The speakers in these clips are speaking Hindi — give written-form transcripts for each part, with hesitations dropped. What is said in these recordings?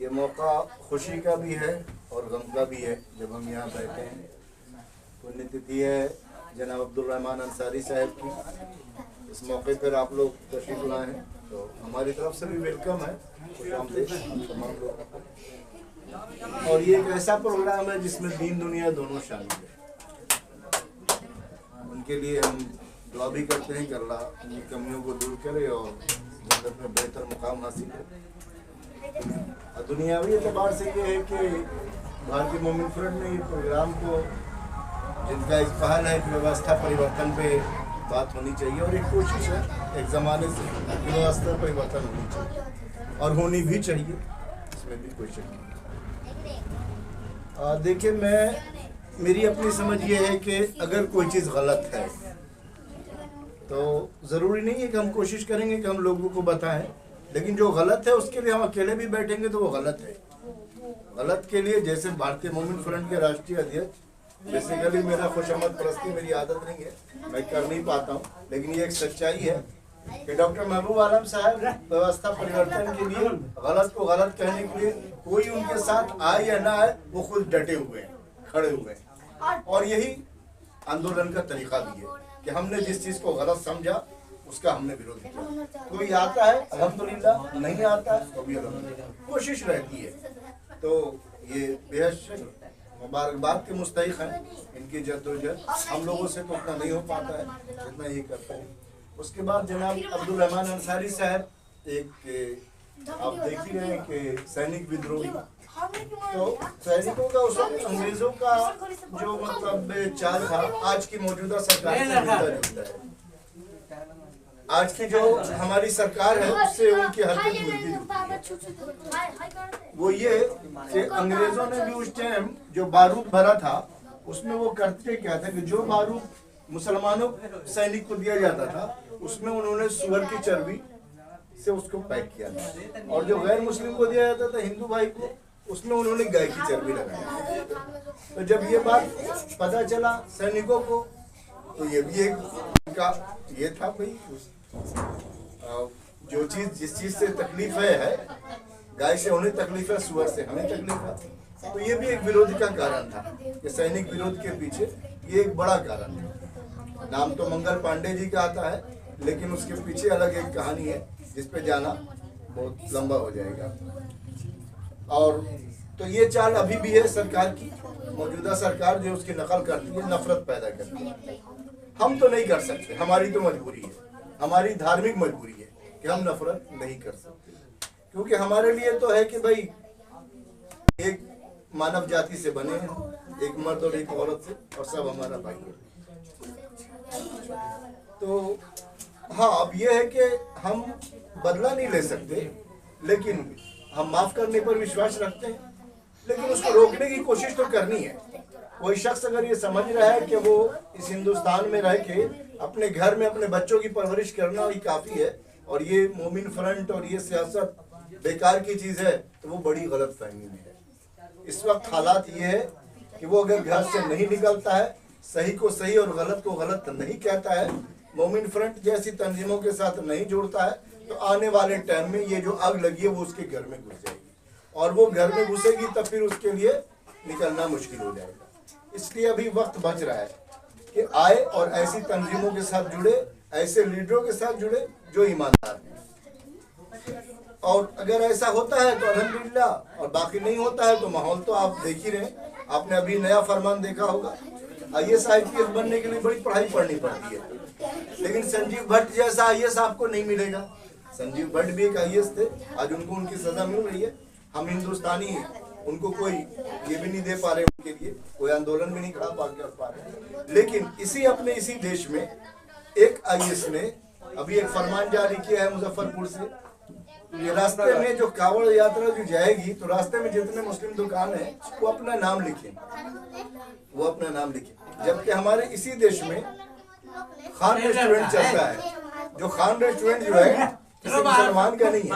ये मौका खुशी का भी है और गम का भी है जब हम यहाँ बैठे हैं। पुण्यतिथि है जनाब अब्दुल रहमान अंसारी साहब की। इस मौके पर आप लोग तशरीफ लाए हैं तो हमारी तरफ से भी वेलकम है, खुशामदीद तमाम लोग। और ये एक ऐसा प्रोग्राम है जिसमें दीन दुनिया दोनों शामिल है। उनके लिए हम दुआ भी करते हैं कि अल्लाह उनकी कमियों को दूर करे और जन्नत में बेहतर मुकाम हासिल करे। और दुनियावी एतबार से ये है कि भारतीय मोमिन फ्रंट ने ये प्रोग्राम को, जिनका एक पहल है कि व्यवस्था परिवर्तन पे बात होनी चाहिए और एक कोशिश है एक ज़माने से व्यवस्था परिवर्तन होनी चाहिए और होनी भी चाहिए, इसमें भी कोई शक नहीं। देखिए, मेरी अपनी समझ ये है कि अगर कोई चीज़ गलत है तो ज़रूरी नहीं है कि हम कोशिश करेंगे कि हम लोगों को बताएं, लेकिन जो गलत है उसके लिए हम अकेले भी बैठेंगे तो वो गलत है। गलत के लिए, जैसे भारतीय मोमिन फ्रंट के राष्ट्रीय अध्यक्ष, बेसिकली मेरा खुशामद परस्ती मेरी आदत नहीं है, मैं कर नहीं पाता हूँ, लेकिन ये एक सच्चाई है कि डॉक्टर महबूब आलम साहब व्यवस्था परिवर्तन के लिए गलत को गलत कहने के लिए कोई उनके साथ आए या ना आए, वो खुद डटे हुए हैं, खड़े हुए हैं। और यही आंदोलन का तरीका भी है कि हमने जिस चीज़ को गलत समझा उसका हमने विरोध किया। कोई आता है अल्हम्दुलिल्लाह, नहीं आता है तो भी अल्हम्दुलिल्लाह, कोशिश रहती है। तो ये बेहद मुबारकबाद के मुस्तहिक हैं इनकी जद्दोजहद। हम लोगों से तो उतना नहीं हो पाता है जितना ये करते हैं। उसके बाद जनाब अब्दुल रहमान अंसारी साहब, एक आप देख ही रहे हैं कि सैनिक विद्रोही, तो सैनिकों का उस वक्त अंग्रेजों का जो मतलब चाल था, आज की मौजूदा सरकार से मिलता जुलता है। आज की जो हमारी सरकार है उससे उनकी हरकत मिलती जुलती है। वो ये कि अंग्रेजों ने भी उस टाइम जो बारूद भरा था उसमें वो करते क्या था कि जो बारूद मुसलमानों सैनिक को दिया जाता था उसमें उन्होंने सुअर की चर्बी से उसको पैक किया था, और जो गैर मुस्लिम को दिया जाता था हिंदू भाई को, उसमें उन्होंने गाय की चर्बी लगाई। तो जब ये बात पता चला सैनिकों को तो ये भी एक का ये था, भाई जो चीज जिस चीज से तकलीफ है, गाय से उन्हें तकलीफ है, सुअर से हमें तकलीफ है। तो ये भी एक विरोध का कारण था कि सैनिक विरोध के पीछे ये एक बड़ा कारण है। नाम तो मंगल पांडे जी का आता है, लेकिन उसके पीछे अलग एक कहानी है जिस पे जाना बहुत लंबा हो जाएगा। और तो ये चाल अभी भी है सरकार की, मौजूदा सरकार जो उसकी नकल करती है, नफरत पैदा करती है। हम तो नहीं कर सकते, हमारी तो मजबूरी है, हमारी धार्मिक मजबूरी है कि हम नफरत नहीं कर सकते, क्योंकि हमारे लिए तो है कि भाई एक मानव जाति से बने हैं, एक मर्द और एक औरत से, और सब हमारा भाई है। तो हाँ, अब ये है कि हम बदला नहीं ले सकते, लेकिन हम माफ करने पर विश्वास रखते हैं, लेकिन उसको रोकने की कोशिश तो करनी है। कोई शख्स अगर ये समझ रहा है कि वो इस हिंदुस्तान में रह के अपने घर में अपने बच्चों की परवरिश करना ही काफ़ी है और ये मोमिन फ्रंट और ये सियासत बेकार की चीज़ है, तो वो बड़ी गलत फहमी में है। इस वक्त हालात ये है कि वो अगर घर से नहीं निकलता है, सही को सही और गलत को गलत नहीं कहता है, मोमिन फ्रंट जैसी तंजीमों के साथ नहीं जोड़ता है, तो आने वाले टाइम में ये जो आग लगी है वो उसके घर में घुस जाएगी, और वो घर में घुसेगी तब फिर उसके लिए निकलना मुश्किल हो जाएगा। इसलिए अभी वक्त बच रहा है कि आए और ऐसी तंजीमों के साथ जुड़े, ऐसे लीडरों के साथ जुड़े जो ईमानदार हैं। और अगर ऐसा होता है तो अल्हम्दुलिल्लाह, और बाकी नहीं होता है तो माहौल तो आप देख ही रहे हैं। आपने अभी नया फरमान देखा होगा, IAS IPS बनने के लिए बड़ी पढ़ाई पढ़नी पड़ती है, लेकिन संजीव भट्ट जैसा IAS आपको नहीं मिलेगा। संजीव भट्ट भी एक IAS थे, आज उनको उनकी सजा मिल रही है। हम हिंदुस्तानी उनको कोई ये भी नहीं दे पा रहे, उनके लिए कोई आंदोलन भी नहीं खड़ा पा रहे। लेकिन इसी देश में एक IAS ने अभी एक फरमान जारी किया है मुजफ्फरपुर से, ये रास्ते में जो कावड़ यात्रा जो जाएगी तो रास्ते में जितने मुस्लिम दुकान है वो अपना नाम लिखें, वो अपना नाम लिखें। जबकि हमारे इसी देश में खान रेस्टोरेंट चलता है, जो खान रेस्टोरेंट जो है किसी मुसलमान का नहीं है।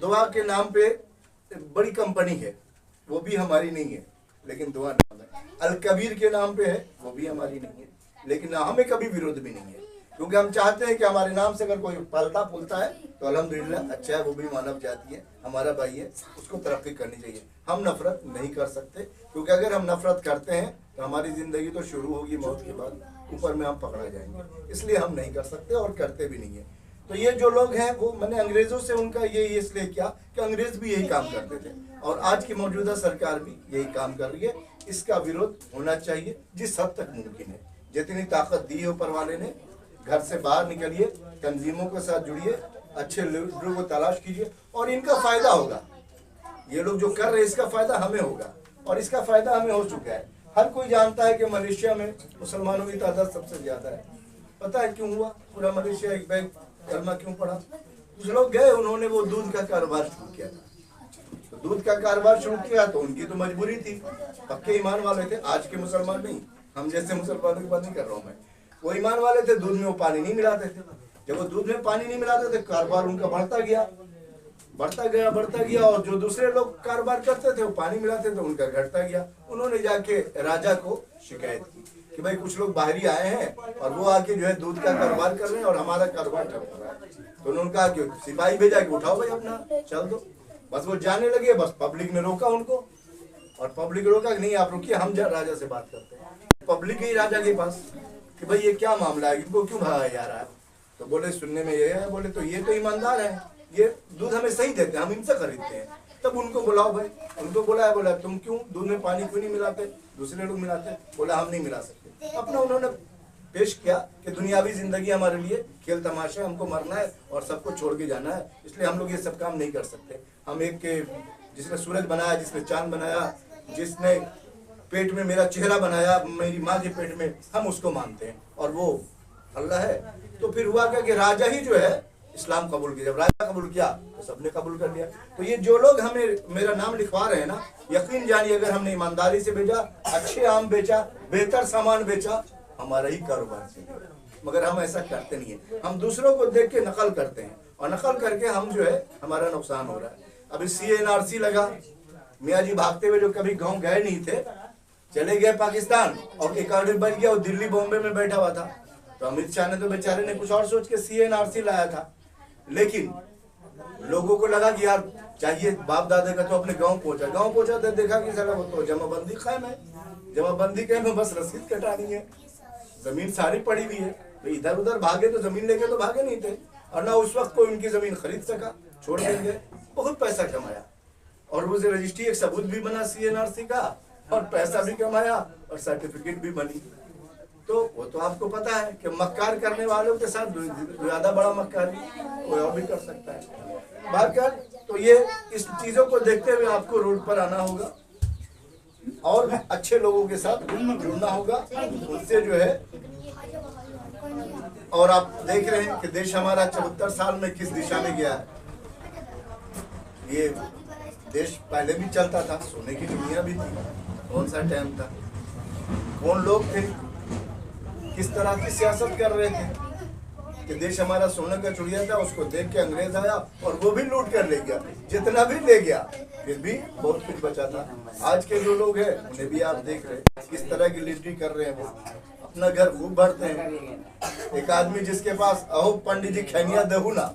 दुआ के नाम पे बड़ी कंपनी है, वो भी हमारी नहीं है, लेकिन दुआ नाम है। अल कबीर के नाम पे है, वो भी हमारी नहीं है, लेकिन हमें कभी विरोध भी नहीं है, क्योंकि हम चाहते हैं कि हमारे नाम से अगर कोई पलता फूलता है तो अल्हम्दुलिल्लाह अच्छा है, वो भी मानव जाति है, हमारा भाई है, उसको तरक्की करनी चाहिए। हम नफरत नहीं कर सकते, क्योंकि अगर हम नफरत करते हैं तो हमारी ज़िंदगी तो शुरू होगी मौत के बाद, ऊपर में हम पकड़ा जाएंगे। इसलिए हम नहीं कर सकते और करते भी नहीं है। तो ये जो लोग हैं वो मैंने अंग्रेज़ों से उनका ये इसलिए किया कि अंग्रेज़ भी यही काम करते थे और आज की मौजूदा सरकार भी यही काम कर रही है। इसका विरोध होना चाहिए जिस हद तक मुमकिन है। जितनी ताकत दी है ऊपर वाले ने, घर से बाहर निकलिए, तंजीमों के साथ जुड़िए, अच्छे लीडरों को तलाश कीजिए और इनका फ़ायदा होगा। ये लोग जो कर रहे हैं इसका फ़ायदा हमें होगा और इसका फ़ायदा हमें हो चुका है। हर कोई जानता है कि मलेशिया में मुसलमानों की तादाद सबसे ज़्यादा है। पता है क्यों हुआ? पूरा मलेशिया एक बैग कलमा क्यों पड़ा? कुछ लोग गए, उन्होंने वो दूध का कारोबार शुरू किया था। तो दूध का कारोबार शुरू किया तो उनकी तो मजबूरी थी, पक्के ईमान वाले थे, आज के मुसलमान नहीं, हम जैसे मुसलमानों की बात नहीं कर रहा हूँ मैं। वो ईमान वाले थे, दूध में वो पानी नहीं मिलाते थे। जब वो दूध में पानी नहीं मिलाते थे, कारोबार उनका बढ़ता गया और जो दूसरे लोग कारोबार करते थे वो पानी मिलाते थे, उनका घटता गया। उन्होंने जाके राजा को शिकायत की कि भाई कुछ लोग बाहरी आए हैं और वो आके जो है दूध का कारोबार कर रहे हैं और हमारा कारोबार ठप हो रहा है। तो उन्होंने कहा कि सिपाही भेजा कि उठाओ भाई अपना, चल दो। बस वो जाने लगे, बस पब्लिक ने रोका उनको और पब्लिक रोका कि नहीं आप रुकिए, हम राजा से बात करते हैं। पब्लिक गई राजा के पास कि भाई ये क्या मामला है, इनको क्यों भगाया जा रहा है? तो बोले सुनने में ये है, बोले तो ये तो ईमानदार है, ये दूध हमें सही देते हैं, हम इनसे खरीदते हैं। तब उनको बुलाओ भाई, उनको बुलाया, बोला तुम क्यों दूध में पानी क्यों नहीं मिलाते, दूसरे लोग मिलाते? बोला हम नहीं मिला सकते। अपना उन्होंने पेश किया कि दुनियावी जिंदगी हमारे लिए खेल तमाशा, हमको मरना है और सबको छोड़ के जाना है, इसलिए हम लोग ये सब काम नहीं कर सकते। हम एक के जिसने सूरज बनाया, जिसने चांद बनाया, जिसने पेट में मेरा चेहरा बनाया, मेरी माँ के पेट में, हम उसको मानते हैं और वो अल्लाह है। तो फिर हुआ क्या कि राजा ही जो है इस्लाम कबूल किया। जब राजा कबूल किया तो सबने कबूल कर लिया। तो ये जो लोग हमें मेरा नाम लिखवा रहे हैं ना, यकीन जानिए अगर हमने ईमानदारी से भेजा, अच्छे आम बेचा, बेहतर सामान बेचा, हमारा ही कारोबार चलेगा। मगर हम ऐसा करते नहीं है, हम दूसरों को देख के नकल करते हैं और नकल करके हम जो है हमारा नुकसान हो रहा है। अभी CNRC लगा, मियाँ जी भागते हुए जो कभी गाँव गए नहीं थे, चले गए पाकिस्तान और एक ऑर्डर बन गया, वो दिल्ली बॉम्बे में बैठा हुआ था। तो अमित शाह ने तो बेचारे ने कुछ और सोच के CNRC लाया था, लेकिन लोगों को लगा कि यार चाहिए, बाप दादा का तो अपने गांव पहुंचा तो देखा कि साला वो तो जमाबंदी कायम है, जमाबंदी कायम है, बस रसीद कटानी है, जमीन सारी पड़ी हुई है। भाई इधर उधर भागे तो जमीन लेके तो भागे नहीं थे और ना उस वक्त कोई उनकी जमीन खरीद सका, छोड़ देंगे। बहुत पैसा कमाया और वो रजिस्ट्री एक सबूत भी बना CNRC का और पैसा भी कमाया और सर्टिफिकेट भी बनी। तो वो तो आपको पता है कि मक्कार करने वालों के साथ ज्यादा बड़ा मक्कारी कोई और भी कर सकता है। बात तो ये इस चीजों को देखते हुए आपको रोड पर आना होगा और भी अच्छे लोगों के साथ जुड़ना होगा, उनसे जो है। और आप देख रहे हैं कि देश हमारा 74 साल में किस दिशा में गया है। ये देश पहले भी चलता था, सोने की दुनिया भी थी, कौन सा टाइम था, कौन लोग थे, किस तरह की सियासत कर रहे थे कि देश हमारा सोने का चिड़िया था, उसको देख के अंग्रेज आया और वो भी लूट कर ले गया, जितना भी ले गया फिर भी बहुत कुछ बचा था। आज के जो लोग हैं उन्हें भी आप देख रहे हैं किस तरह की लीडरी कर रहे हैं, वो अपना घर खूब भरते हैं। एक आदमी जिसके पास अहो पंडित जी खैनिया दहू ना,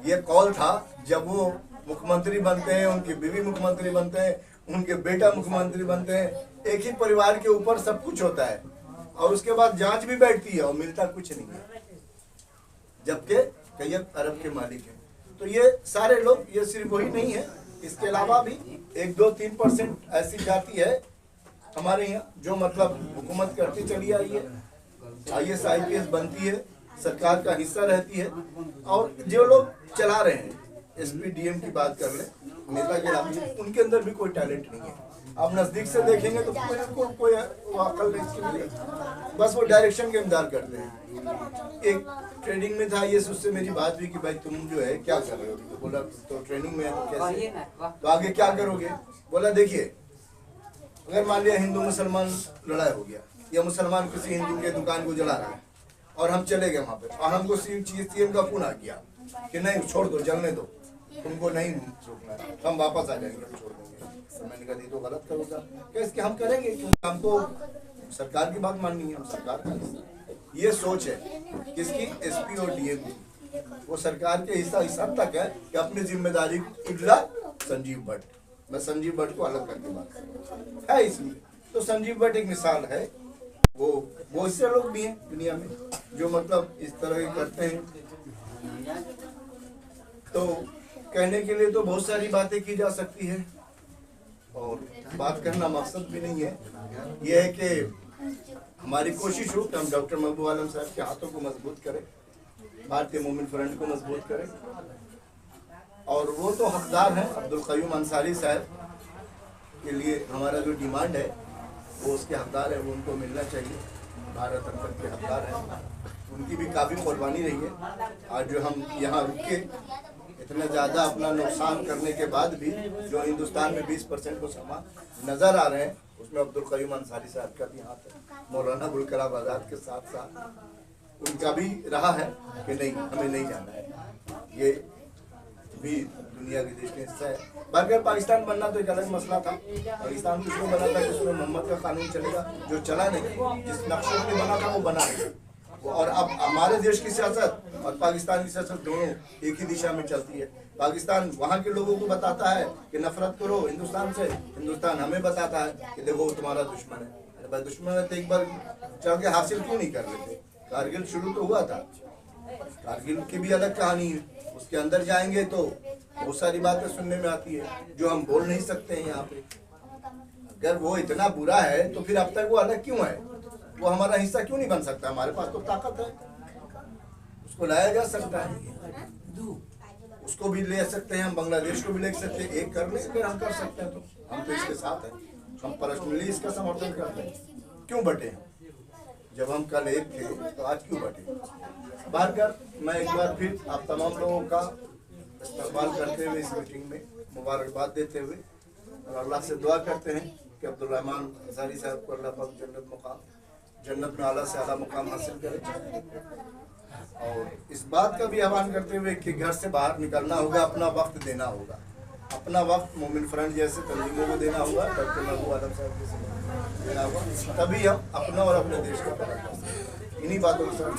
ये कॉल था जब वो मुख्यमंत्री बनते हैं, उनकी बीवी मुख्यमंत्री बनते हैं, उनके बेटा मुख्यमंत्री बनते हैं, एक ही परिवार के ऊपर सब कुछ होता है और उसके बाद जांच भी बैठती है और मिलता कुछ नहीं है, जबकि कई अरब के मालिक हैं। तो ये सारे लोग, ये सिर्फ वही नहीं है, इसके अलावा भी 1-2-3% ऐसी जाति है हमारे यहाँ जो मतलब हुकूमत करती चली आई है, IAS IPS बनती है, सरकार का हिस्सा रहती है और जो लोग चला रहे हैं, SP DM की बात कर ले, नेता के उनके अंदर भी कोई टैलेंट नहीं है। आप नजदीक से देखेंगे तो कोई अकल नहीं, बस वो डायरेक्शन के इंतजार करते हैं। एक ट्रेनिंग में था, ये उससे मेरी बात हुई कि भाई तुम जो है क्या कर रहे हो, तो बोला तो ट्रेनिंग में है तो कैसे, तो आगे क्या करोगे? बोला देखिए अगर मान लिया हिंदू मुसलमान लड़ाई हो गया या मुसलमान किसी हिंदू के दुकान को जला रहा है और हम चले गए वहाँ पे और हमको CM का फोन आ गया कि नहीं छोड़ दो, जलने दो, तुमको नहीं रोकना है, हम वापस आ जाएंगे, छोड़ देंगे। तो मैंने कहा तो गलत करोगा, क्या इसके हम करेंगे क्योंकि हमको सरकार की बात माननी है, हम सरकार का ये सोच है किसकी, एसपी और डीएम की। वो सरकार के हिस्सा इस हद तक है कि अपनी जिम्मेदारी इल्ला संजीव भट्ट, मैं संजीव भट्ट को अलग करके बात करूं है इसलिए। तो संजीव भट्ट एक मिसाल है, वो बहुत से लोग भी हैं दुनिया में जो मतलब इस तरह के करते हैं। तो कहने के लिए तो बहुत सारी बातें की जा सकती है और बात करना मकसद भी नहीं है। यह है कि हमारी कोशिश हो कि हम डॉक्टर महबूब आलम साहब के हाथों को मजबूत करें, भारतीय मोमिन फ्रंट को मजबूत करें। और वो तो हकदार हैं, अब्दुल क़य्यूम अंसारी साहब के लिए हमारा जो डिमांड है वो उसके हकदार है, वो उनको मिलना चाहिए। भारत अंतर के हकदार हैं, उनकी भी काफ़ी कुर्बानी रही है। आज जो हम यहाँ रुके इतना ज़्यादा अपना नुकसान करने के बाद भी जो हिंदुस्तान में 20% को सामान नज़र आ रहे हैं उसमें अब्दुल क़य्यूम अंसारी साहब का भी हाथ है। मौलाना अबुल कलाम आज़ाद के साथ साथ उनका भी रहा है कि नहीं हमें नहीं जाना है, ये भी दुनिया के देश का हिस्सा है। बाकी पाकिस्तान बनना तो एक अलग मसला था। पाकिस्तान किसको बना था कि उसमें मोहम्मद का कानून चलेगा, जो चला नहीं, जिस नक्शे में बना था वो बना नहीं। और अब हमारे देश की सियासत और पाकिस्तान की सियासत दोनों एक ही दिशा में चलती है। पाकिस्तान वहाँ के लोगों को बताता है कि नफरत करो हिंदुस्तान से, हिंदुस्तान हमें बताता है कि देखो तुम्हारा दुश्मन है। अरे भाई दुश्मन है तो एक बार चल के हासिल क्यों नहीं कर लेते? कारगिल शुरू तो हुआ था, कारगिल की भी अलग कहानी है, उसके अंदर जाएंगे तो बहुत सारी बातें सुनने में आती है जो हम बोल नहीं सकते हैं यहाँ पे। अगर वो इतना बुरा है तो फिर अब तक वो अलग क्यों है? वो हमारा हिस्सा क्यों नहीं बन सकता? हमारे पास तो ताकत है, उसको लाया जा सकता है, उसको भी ले सकते हैं, हम बांग्लादेश को भी ले सकते हैं। एक कर ले अगर हम कर सकते हैं तो हम तो इसके साथ हैं, हम पर्सनली इसका समर्थन करते हैं। क्यों बटे? जब हम कल एक थे तो आज क्यों बटे? बाहर कर मैं एक बार फिर आप तमाम लोगों का इस्तेमाल करते हुए इस मीटिंग में मुबारकबाद देते हुए और अल्लाह से दुआ करते हैं कि अब्दुल रहमान अंसारी साहब को अल्लाह पाक जन्नत में आला से आला मुकाम हासिल करे। और इस बात का भी आह्वान करते हुए कि घर से बाहर निकलना होगा, अपना वक्त देना होगा, अपना वक्त मोमिन फ्रंट जैसे तंजीमों को देना होगा, डॉक्टर महबूब आलम साहब जैसे देना होगा, तभी हम अपना और अपने देश का भला कर सकते हैं। इन्हीं बातों के साथ